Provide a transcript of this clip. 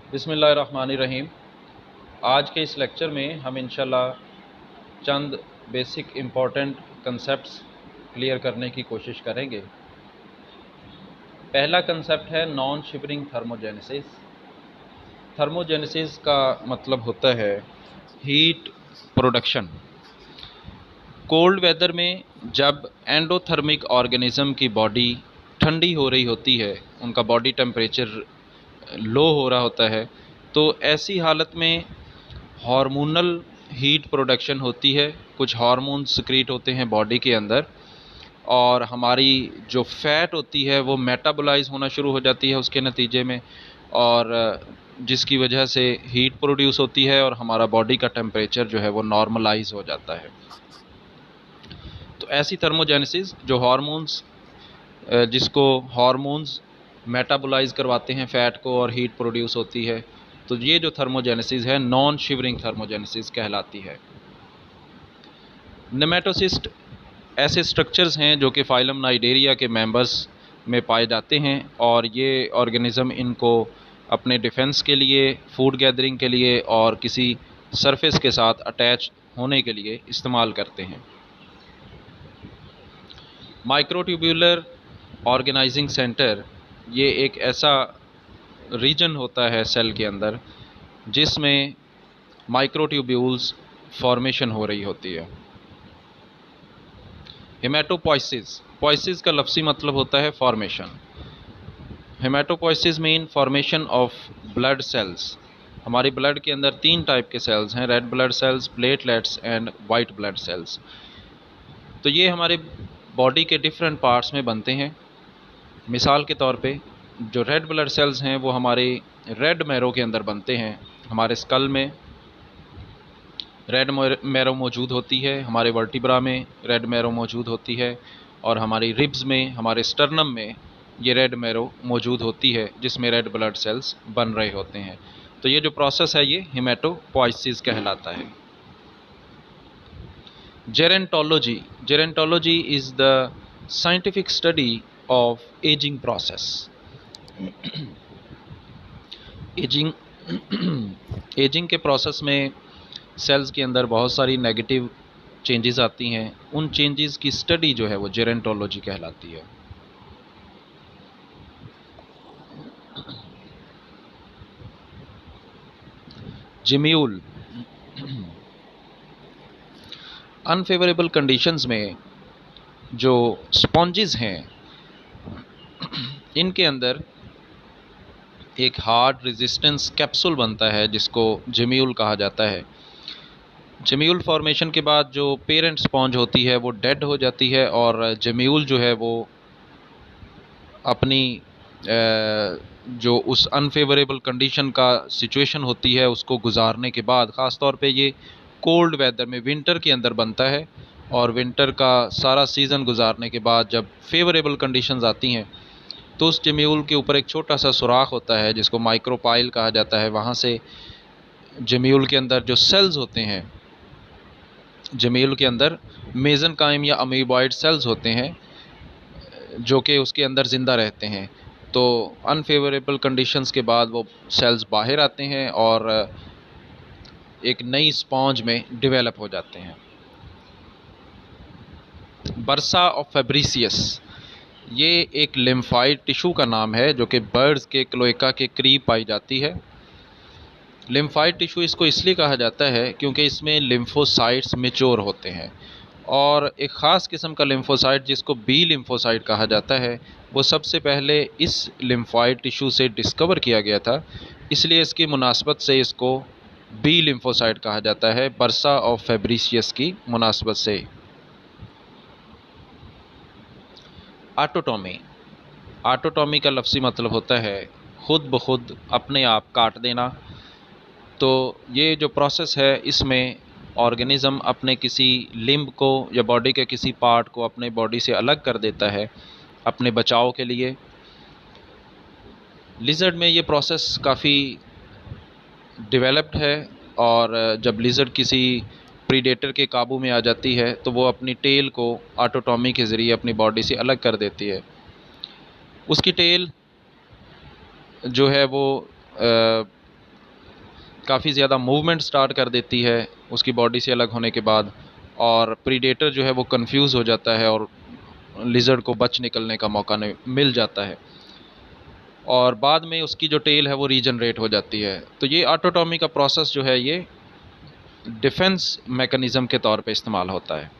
बिस्मिल्लाहिर्रहमानिर्रहीम। आज के इस लेक्चर में हम इंशाल्लाह चंद बेसिक इम्पॉर्टेंट कंसेप्ट्स क्लियर करने की कोशिश करेंगे। पहला कंसेप्ट है नॉन शिवरिंग थर्मोजेनेसिस। थर्मोजेनेसिस का मतलब होता है हीट प्रोडक्शन। कोल्ड वेदर में जब एंडोथर्मिक ऑर्गेनिज़म की बॉडी ठंडी हो रही होती है, उनका बॉडी टेम्परेचर लो हो रहा होता है, तो ऐसी हालत में हार्मोनल हीट प्रोडक्शन होती है। कुछ हार्मोन सिक्रीट होते हैं बॉडी के अंदर, और हमारी जो फैट होती है वो मेटाबोलाइज होना शुरू हो जाती है उसके नतीजे में, और जिसकी वजह से हीट प्रोड्यूस होती है और हमारा बॉडी का टेम्परेचर जो है वो नॉर्मलाइज हो जाता है। तो ऐसी थर्मोजेनेसिस जो हार्मोन्स जिसको हार्मोन्स मेटाबोलाइज करवाते हैं फ़ैट को और हीट प्रोड्यूस होती है, तो ये जो थर्मोजेनेसिस है नॉन शिवरिंग थर्मोजेनेसिस कहलाती है। नेमेटोसिस्ट ऐसे स्ट्रक्चर्स हैं जो कि फाइलम नाइडेरिया के मेंबर्स में पाए जाते हैं, और ये ऑर्गेनिज़म इनको अपने डिफेंस के लिए, फूड गैदरिंग के लिए और किसी सरफेस के साथ अटैच होने के लिए इस्तेमाल करते हैं। माइक्रोट्यूब्यूलर ऑर्गेनाइजिंग सेंटर ये एक ऐसा रीजन होता है सेल के अंदर जिसमें माइक्रोट्यूब्यूल्स फॉर्मेशन हो रही होती है। हेमेटोपोइसिस, पोइसिस का लफ्ज़ी मतलब होता है formation. Haematopoiesis mean formation of blood cells. हमारी ब्लड के अंदर 3 टाइप के सेल्स हैं, red blood cells, platelets and white blood cells. तो ये हमारे बॉडी के डिफरेंट पार्ट्स में बनते हैं। मिसाल के तौर पे जो रेड ब्लड सेल्स हैं वो हमारे रेड मैरो के अंदर बनते हैं। हमारे स्कल में रेड मैरो मौजूद होती है, हमारे वर्टिब्रा में रेड मैरो मौजूद होती है, और हमारी रिब्स में, हमारे स्टर्नम में ये रेड मैरो मौजूद होती है जिसमें रेड ब्लड सेल्स बन रहे होते हैं। तो ये जो प्रोसेस है ये हेमेटोपोइसिस कहलाता है। Gerontology, gerontology is the scientific study of ageing process. Ageing ageing के प्रोसेस में सेल्स के अंदर बहुत सारी नेगेटिव चेंजेस आती हैं। उन चेंजेस की स्टडी जो है वो जेरेंटोलॉजी कहलाती है। जिम्यूल, अनफेवरेबल कंडीशंस में जो स्पॉन्जेस हैं इनके अंदर एक हार्ड रेजिस्टेंस कैप्सूल बनता है जिसको जिम्यूल कहा जाता है। जिम्यूल फॉर्मेशन के बाद जो पेरेंट स्पॉन्ज होती है वो डेड हो जाती है, और जिम्यूल जो है वो अपनी जो उस अनफेवरेबल कंडीशन का सिचुएशन होती है उसको गुजारने के बाद, ख़ास तौर पे ये कोल्ड वेदर में विंटर के अंदर बनता है, और विंटर का सारा सीज़न गुजारने के बाद जब फेवरेबल कंडीशंस आती हैं तो उस जिम्यूल के ऊपर एक छोटा सा सुराख होता है जिसको माइक्रोपाइल कहा जाता है। वहाँ से जिम्यूल के अंदर जो सेल्स होते हैं, जिम्यूल के अंदर मेसेनकाइम या अमीबॉइड सेल्स होते हैं जो कि उसके अंदर ज़िंदा रहते हैं। तो अनफेवरेबल कंडीशंस के बाद वो सेल्स बाहर आते हैं और एक नई स्पॉन्ज में डेवलप हो जाते हैं। बर्सा ऑफ फेब्रिसियस ये एक लिम्फाइड टिश्यू का नाम है जो कि बर्ड्स के क्लोएका के करीब पाई जाती है। लिम्फाइड टिश्यू इसको इसलिए कहा जाता है क्योंकि इसमें लिम्फोसाइट्स मैच्योर होते हैं, और एक ख़ास किस्म का लिम्फोसाइट जिसको बी लिम्फोसाइट कहा जाता है वो सबसे पहले इस लिम्फाइड टिश्यू से डिस्कवर किया गया था, इसलिए इसकी मुनासबत से इसको बी लिम्फोसाइट कहा जाता है, बर्सा ऑफ फेब्रिसियस की मुनासबत से। आटोटॉमी, आटोटॉमी का लफ्ज़ी मतलब होता है ख़ुद ब खुद अपने आप काट देना। तो ये जो प्रोसेस है इसमें ऑर्गेनिज़म अपने किसी लिम्ब को या बॉडी के किसी पार्ट को अपने बॉडी से अलग कर देता है अपने बचाव के लिए। लिज़र्ड में ये प्रोसेस काफ़ी डेवलप्ड है, और जब लिज़र्ड किसी प्रीडेटर के काबू में आ जाती है तो वो अपनी टेल को आटोटॉमी के ज़रिए अपनी बॉडी से अलग कर देती है। उसकी टेल जो है वो काफ़ी ज़्यादा मूवमेंट स्टार्ट कर देती है उसकी बॉडी से अलग होने के बाद, और प्रीडेटर जो है वो कंफ्यूज हो जाता है और लिजर्ड को बच निकलने का मौका नहीं मिल जाता है, और बाद में उसकी जो टेल है वो रीजनरेट हो जाती है। तो ये ऑटोटॉमी का प्रोसेस जो है ये डिफेंस मैकेनिज़्म के तौर पे इस्तेमाल होता है।